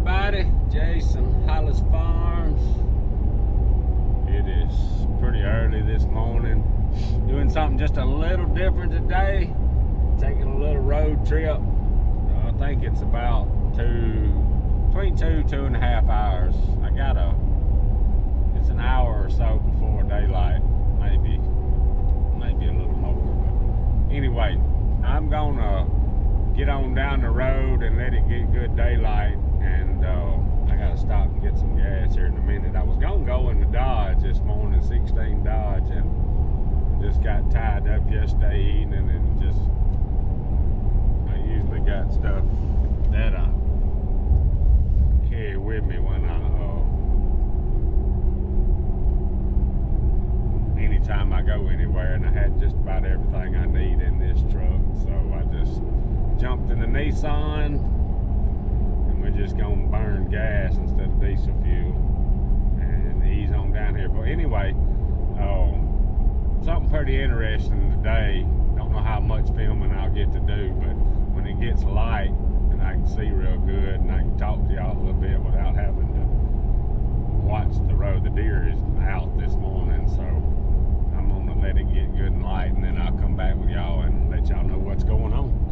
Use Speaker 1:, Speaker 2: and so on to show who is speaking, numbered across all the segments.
Speaker 1: everybody, Jason, Hollis Farms. It is pretty early this morning. Doing something just a little different today. Taking a little road trip. I think it's about between 2.5 hours. It's an hour or so before daylight, maybe a little more. But anyway, I'm gonna get on down the road and let it get good daylight, and I gotta stop and get some gas here in a minute. I was gonna go in the Dodge this morning, 16 Dodge, and just got tied up yesterday evening, and I usually got stuff that I carry with me when anytime I go anywhere, and I had just about everything I need in this truck, so I just jumped in the Nissan, and we're just gonna burn gas instead of diesel fuel and ease on down here. But anyway, something pretty interesting today. Don't know how much filming I'll get to do, but when it gets light and I can see real good and I can talk to y'all a little bit without having to watch the road. The deer is out this morning, so I'm gonna let it get good and light, and then I'll come back with y'all and let y'all know what's going on.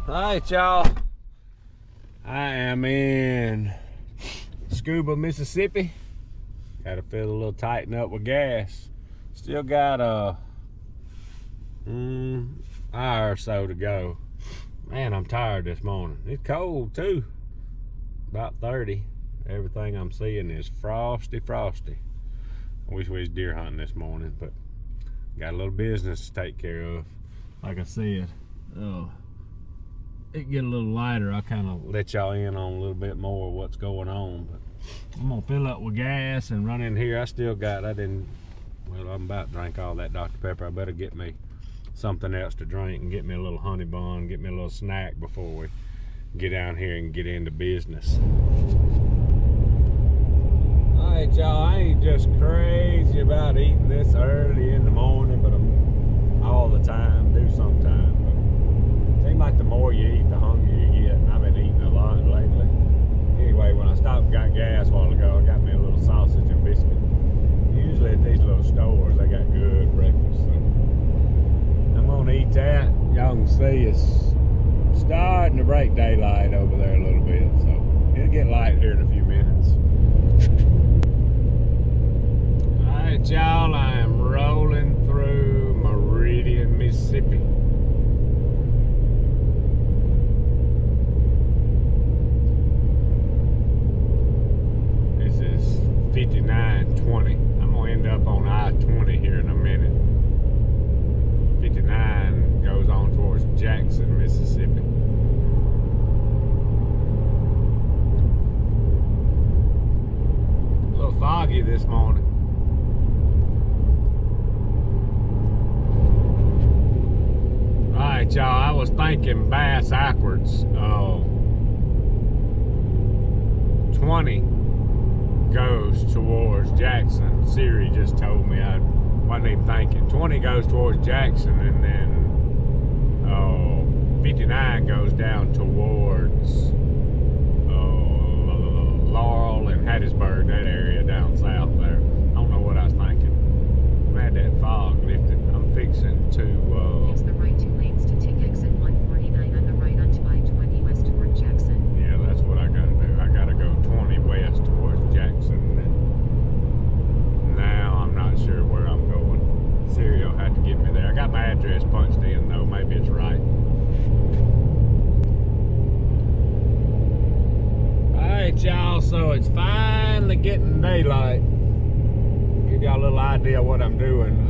Speaker 1: Alright, y'all, I am in Scuba, Mississippi. Gotta feel a little tighten up with gas. Still got a hour or so to go. Man, I'm tired this morning. It's cold too, about 30. Everything I'm seeing is frosty. I wish we was deer hunting this morning, but got a little business to take care of. Like I said, it get a little lighter, I'll kind of let y'all in on a little bit more of what's going on. But I'm gonna fill up with gas and run in here. I'm about to drink all that Dr. Pepper. I better get me something else to drink and get me a little honey bun, get me a little snack before we get down here and get into business. All right, y'all, I ain't just crazy about eating this early in the morning, but I'm all the time, do sometimes. Seems like the more you eat, the hungrier you get, and I've been eating a lot lately. Anyway, when I stopped and got gas a while ago, I got me a little sausage and biscuit. Usually at these little stores, they got good breakfast. So I'm gonna eat that. Y'all can see it's starting to break daylight over there a little bit, so it'll get light here in a few minutes. All right, y'all, I am rolling through Meridian, Mississippi. This is 5920. I'm gonna end up on I-20 here in a minute. 59 goes on towards Jackson, Mississippi. A little foggy this morning. Alright, y'all, I was thinking bass backwards. 20 goes towards Jackson. Siri just told me, I wasn't even thinking. 20 goes towards Jackson, and then 59 goes down towards Laurel and Hattiesburg, that area down south there. I don't know what I was thinking. I'm glad that fog lifted. I'm fixing to
Speaker 2: use the right 2 lanes to take exit 149 on the right onto I-20 west toward Jackson.
Speaker 1: Yeah, that's what I gotta do. I gotta go 20 west towards Jackson. And now I'm not sure where I'm going. Siri will have to get me there. I got my address punched in though. Maybe it's right. Alright, y'all, so it's finally getting daylight. Give y'all a little idea of what I'm doing.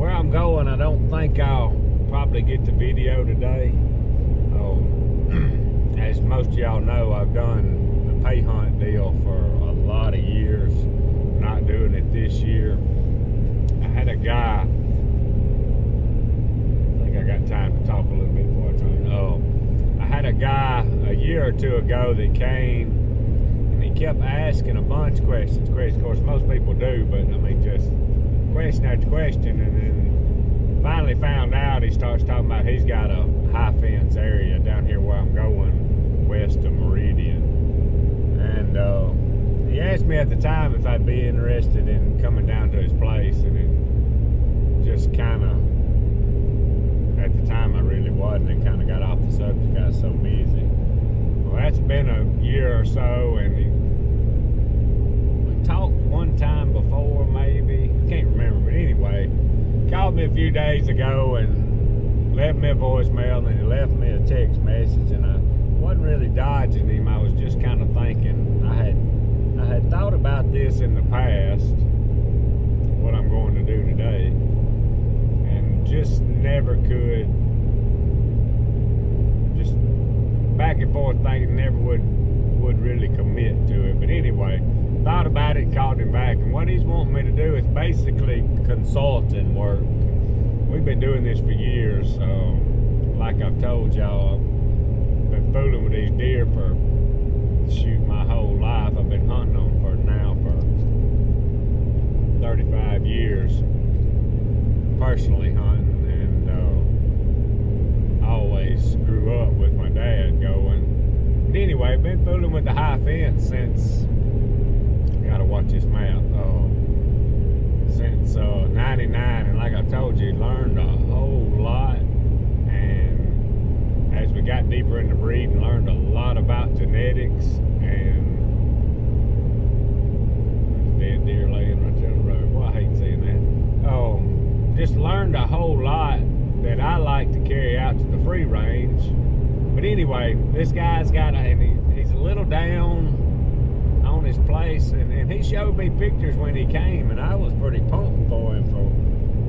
Speaker 1: I'm going, I don't think I'll probably get the video today. as most of y'all know, I've done the pay hunt deal for a lot of years. Not doing it this year. I had a guy, I think I got time to talk a little bit before I turn. I had a guy a year or two ago that came and he kept asking a bunch of questions. Of course, most people do, but I mean, just question after question, and then finally found out he starts talking about he's got a high fence area down here where I'm going, west of Meridian. And he asked me at the time if I'd be interested in coming down to his place, and it just kind of, at the time I really wasn't. It kind of got off the subject. I was so busy. Well, that's been a year or so, and we talked one time before, maybe. I can't remember, but anyway, he called me a few days ago and left me a voicemail, and he left me a text message, and I wasn't really dodging him. I was just kind of thinking, I had thought about this in the past, what I'm going to do today, and just never could, just back and forth thinking, never would really commit to it. But anyway, thought about it and called him back, and what he's wanting me to do is basically consulting work. We've been doing this for years. Like I've told y'all, I've been fooling with these deer for my whole life. I've been hunting them for 35 years, personally hunting, and always grew up with my dad going. But anyway, been fooling with the high fence since, gotta watch this map, since 99, and like I told you, learned a whole lot. And as we got deeper into breeding, learned a lot about genetics, and dead deer laying right down the road. Well, I hate seeing that. Just learned a whole lot that I like to carry out to the free range. But anyway, this guy's got he's a little down on his place, and he showed me pictures when he came, and I was pretty pumped for him for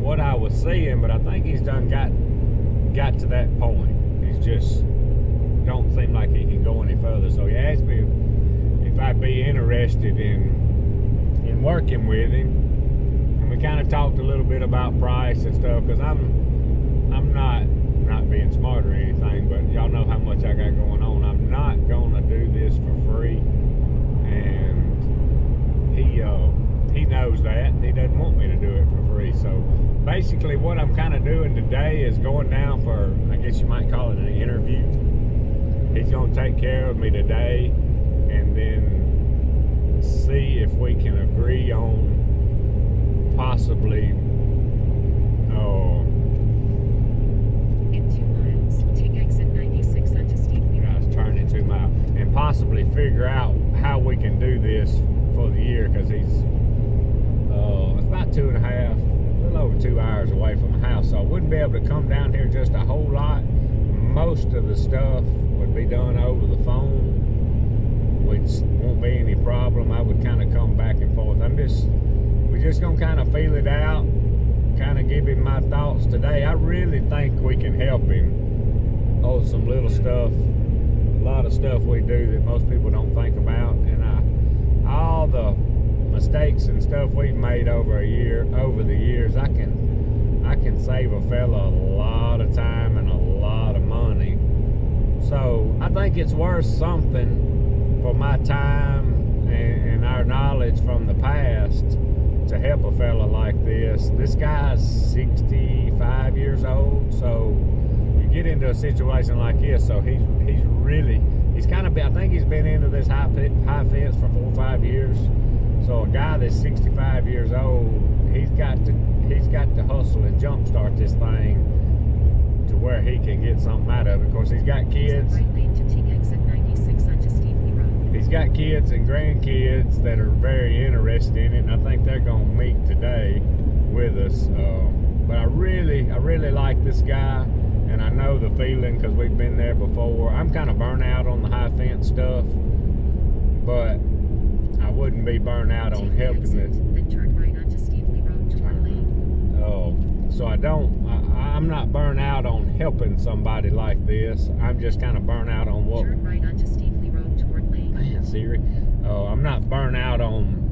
Speaker 1: what I was seeing. But I think he's done got to that point. He's just don't seem like he can go any further. So he asked me if I'd be interested in working with him, and we kind of talked a little bit about price and stuff, because I'm not being smart or anything, but y'all know how much I got going on. I'm not gonna do this for free, and he knows that. He doesn't want me to do it for free. So basically what I'm kind of doing today is going down for, I guess you might call it an interview. He's gonna take care of me today, and then see if we can agree on possibly
Speaker 2: in 2 miles, take exit 96 onto Steeply Road.
Speaker 1: I was turning 2 miles, and possibly figure out how we can do this for the year, because he's it's about 2.5, a little over 2 hours away from the house, so I wouldn't be able to come down here just a whole lot. Most of the stuff would be done over the phone, which won't be any problem. I would kind of come back and forth. We're just gonna kind of feel it out, kind of give him my thoughts today. I really think we can help him on some little stuff, a lot of stuff we do that most people don't think about, and all the mistakes and stuff we've made over the years, I can save a fella a lot of time and a lot of money. So I think it's worth something for my time and our knowledge from the past to help a fella like this. This guy's 65 years old, so you get into a situation like this, so he's kind of, I think he's been into this high fence for 4 or 5 years. So a guy that's 65 years old, he's got to hustle and jumpstart this thing to where he can get something out of it. Of course, he's got kids.
Speaker 2: Right lane to take exit 96 onto Steeply Road.
Speaker 1: He's got kids and grandkids that are very interested in it, and I think they're going to meet today with us. But I really like this guy, and I know the feeling because we've been there before. I'm kind of burnt out on the high fence stuff, but I wouldn't be burnt out on helping it.
Speaker 2: Then turn right onto Steeply Road, turn lane.
Speaker 1: So I'm I'm not burnt out on helping somebody like this. I'm just kind of burnt out on what.
Speaker 2: Turn right onto Stevely Road toward Lake.
Speaker 1: Man, Siri. I'm not burnt out on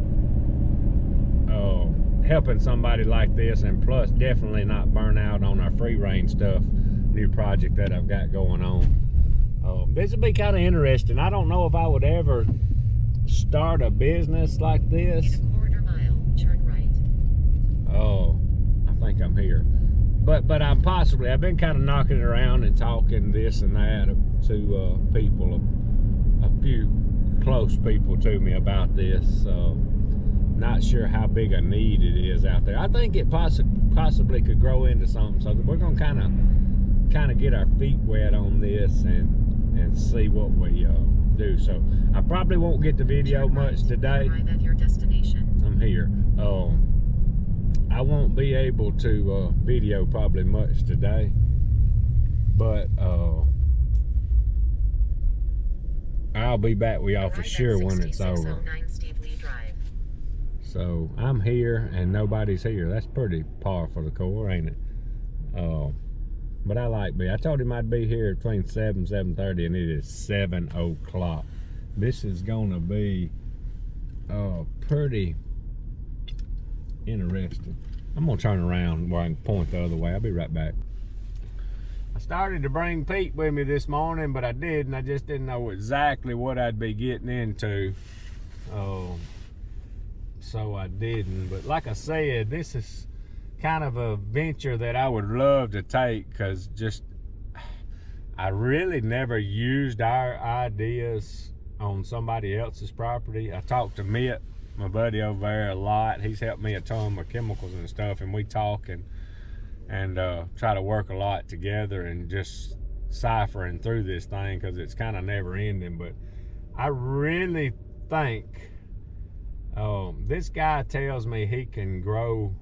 Speaker 1: helping somebody like this, and plus definitely not burnt out on our free range stuff, new project that I've got going on. This would be kind of interesting. I don't know if I would ever start a business like this.
Speaker 2: In a quarter mile, turn right.
Speaker 1: Oh, I think I'm here. But I've been kind of knocking it around and talking this and that to people, a few close people to me about this. Not sure how big a need it is out there. I think it possibly could grow into something, so we're gonna kind of get our feet wet on this and see what we do. So I probably won't get the video much today.
Speaker 2: Arrive at your destination.
Speaker 1: I'm here. I won't be able to video probably much today, but I'll be back with y'all for sure when it's over. So I'm here and nobody's here. That's pretty par for the core, ain't it? But I like I told him I'd be here between 7 and 7:30, and it is 7 o'clock. This is gonna be pretty interesting. I'm gonna turn around where I can point the other way. I'll be right back. I started to bring Pete with me this morning, but I didn't. I just didn't know exactly what I'd be getting into. So I didn't. But like I said, this is kind of a venture that I would love to take, because I really never used our ideas on somebody else's property. I talked to Mitt, my buddy over there, a lot. He's helped me a ton with chemicals and stuff, and we talk and try to work a lot together and just ciphering through this thing, because it's kind of never ending. But I really think this guy tells me he can grow.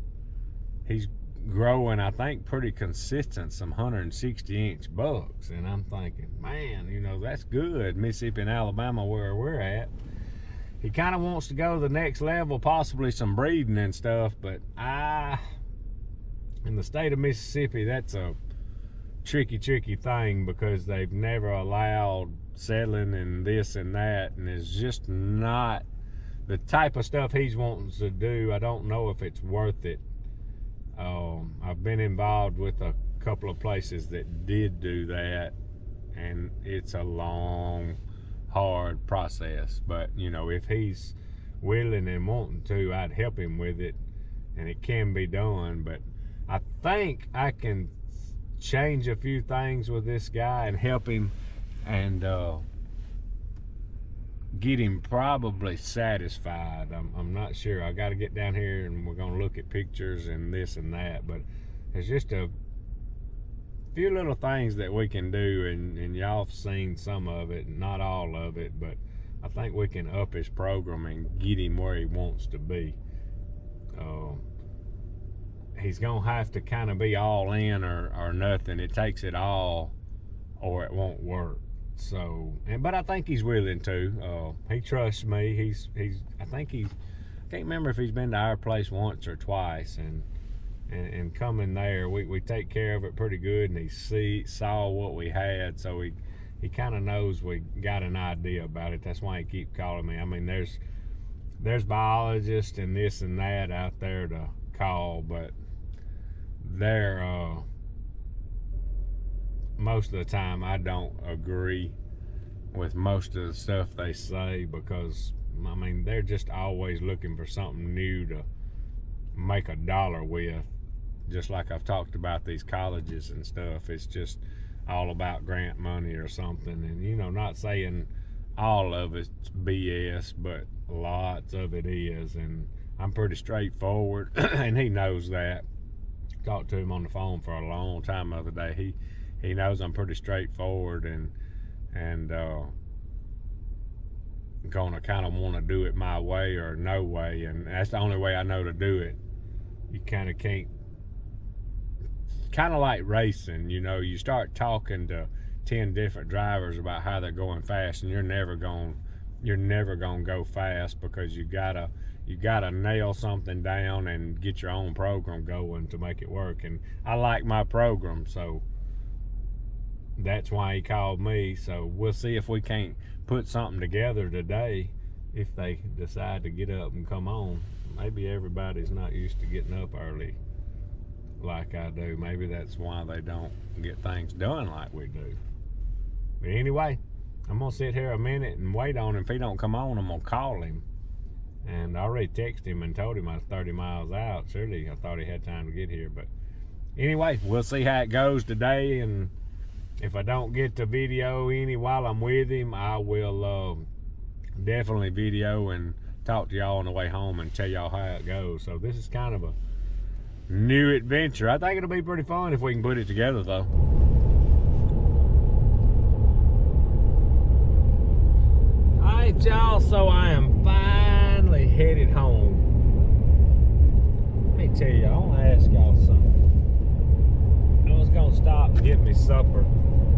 Speaker 1: He's growing, I think, pretty consistent, some 160-inch bucks. And I'm thinking, man, you know, that's good. Mississippi and Alabama, where we're at. He kind of wants to go to the next level, possibly some breeding and stuff. But in the state of Mississippi, that's a tricky thing, because they've never allowed settling and this and that. And it's just not the type of stuff he's wanting to do. I don't know if it's worth it. I've been involved with a couple of places that did do that, and it's a long, hard process. But you know, if he's willing and wanting to, I'd help him with it, and it can be done. But I think I can change a few things with this guy and help him, and get him probably satisfied. I'm not sure. I got to get down here and we're gonna look at pictures and this and that, but there's just a few little things that we can do, and y'all have seen some of it, not all of it, but I think we can up his program and get him where he wants to be. He's gonna have to kind of be all in or nothing. It takes it all or it won't work. So, but I think he's willing to. He trusts me. I can't remember if he's been to our place once or twice, and coming there, we take care of it pretty good, and he saw what we had, so he kind of knows we got an idea about it. That's why he keeps calling me. I mean, there's biologists and this and that out there to call, but they're most of the time I don't agree with most of the stuff they say, because I mean, they're just always looking for something new to make a dollar with. Just like I've talked about these colleges and stuff, it's just all about grant money or something. And you know, not saying all of it's BS, but lots of it is. And I'm pretty straightforward and he knows that. Talked to him on the phone for a long time the other day. He knows I'm pretty straightforward and gonna kind of want to do it my way or no way, and that's the only way I know to do it. You kind of can't, kind of like racing, you know, you start talking to 10 different drivers about how they're going fast, and you're never gonna go fast, because you gotta you gotta nail something down and get your own program going to make it work. And I like my program, so that's why he called me. So we'll see if we can't put something together today, if they decide to get up and come on. Maybe everybody's not used to getting up early like I do. Maybe that's why they don't get things done like we do. But anyway, I'm gonna sit here a minute and wait on him. If he don't come on, I'm gonna call him. And I already texted him and told him I was 30 miles out. Surely I thought he had time to get here. But anyway, we'll see how it goes today. And if I don't get to video any while I'm with him, I will definitely video and talk to y'all on the way home and tell y'all how it goes. So this is kind of a new adventure. I think it'll be pretty fun if we can put it together, though. Alright, y'all, so I am finally headed home. Let me tell you, I want to ask y'all something. I was going to stop and get me supper.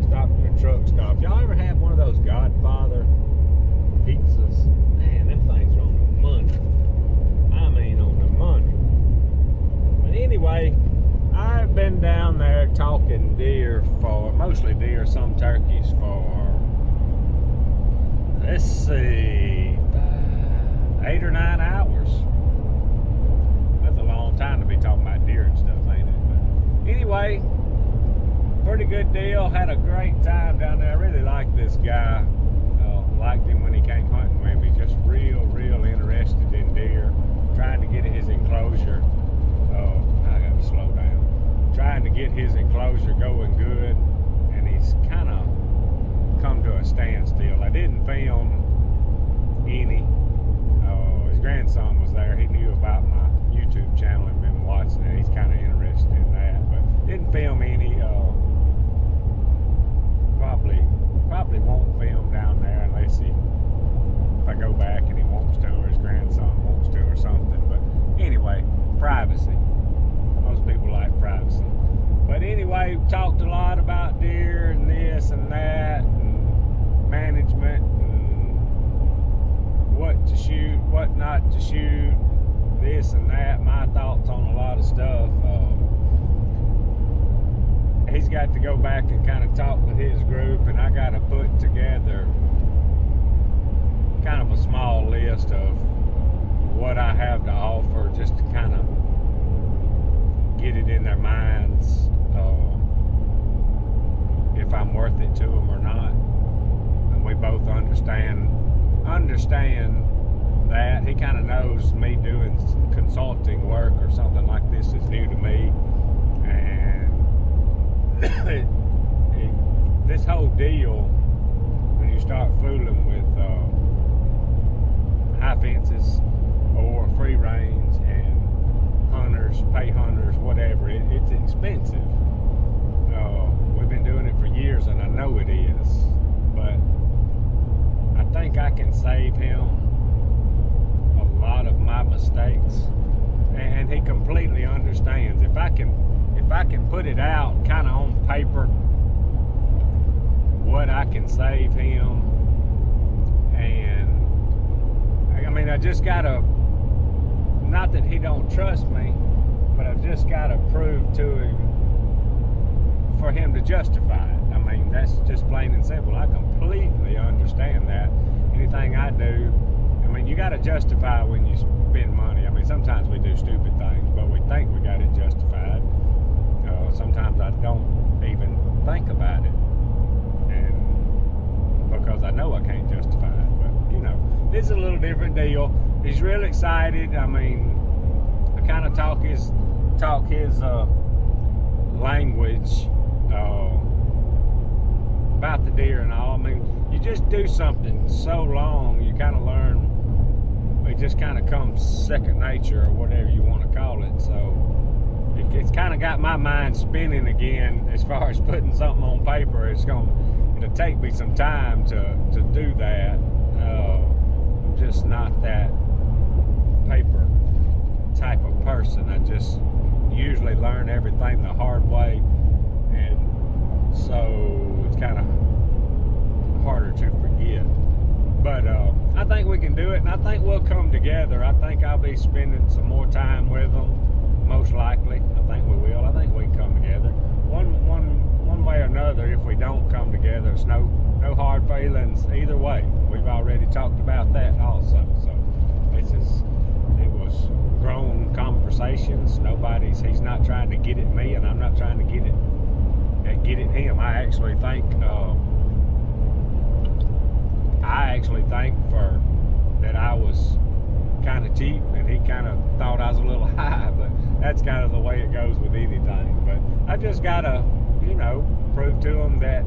Speaker 1: Stop at a truck stop. Y'all ever have one of those Godfather pizzas? Man, them things are on the money. I mean, on the money. But anyway, I've been down there talking deer for, mostly deer, some turkeys for, let's see, 8 or 9 hours. That's a long time to be talking about deer and stuff, ain't it? But anyway, pretty good deal. Had a great time down there. I really like this guy. Liked him when he came hunting with me. Just real interested in deer. Trying to get his enclosure. I got to slow down. Trying to get his enclosure going good, and he's kind of come to a standstill. I didn't film any. His grandson was there. He knew about my YouTube channel and been watching it. He's kind of interested in that, but didn't film any. Probably won't film down there unless if I go back and he wants to, or his grandson wants to, or something. But anyway, privacy. Most people like privacy. But anyway, we talked a lot about deer and this and that, and management, and what to shoot, what not to shoot, this and that, my thoughts on a lot of stuff. He's got to go back and kind of talk with his group, and I got to put together kind of a small list of what I have to offer, just to kind of get it in their minds, if I'm worth it to them or not. And we both understand that. He kind of knows me doing consulting work or something like this is new to me, and this whole deal, when you start fooling with high fences or free range and hunters, pay hunters, whatever, it's expensive. We've been doing it for years, and I know it is, but I think I can save him a lot of my mistakes, and he completely understands. If I can put it out kind of on paper, what I can save him, and I mean, I just gotta, not that he don't trust me, but I've just gotta prove to him, for him to justify it. I mean, that's just plain and simple. I completely understand that. Anything I do, I mean, you gotta justify when you spend money. I mean, sometimes we do stupid things, but we think we got it justified. Sometimes I don't even think about it, and because I know I can't justify it. But you know, this is a little different deal. He's real excited. I mean, I kind of talk his language about the deer and all. I mean, you just do something so long, you kind of learn. It just kind of comes second nature, or whatever you want to call it. So it's kind of got my mind spinning again as far as putting something on paper. It'll take me some time to do that. I'm just not that paper type of person. I just usually learn everything the hard way, and so it's kind of harder to forget. But I think we can do do it, and I think we'll come together. I think I'll be spending some more time with them, most likely. I think we will. I think we can come together. One way or another, if we don't come together, it's no hard feelings either way. We've already talked about that also. So it was grown conversations. He's not trying to get at me, and I'm not trying to get at him. I actually think for that I was kind of cheap, and he kind of thought I was a little high, but that's kind of the way it goes with anything. But I just gotta, prove to them that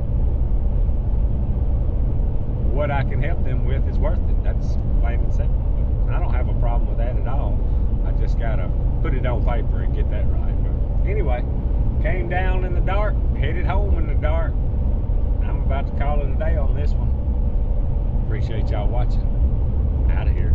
Speaker 1: what I can help them with is worth it. That's plain and simple. I don't have a problem with that at all. I just gotta put it on paper and get that right. But anyway, came down in the dark, headed home in the dark. I'm about to call it a day on this one. Appreciate y'all watching. Out of here.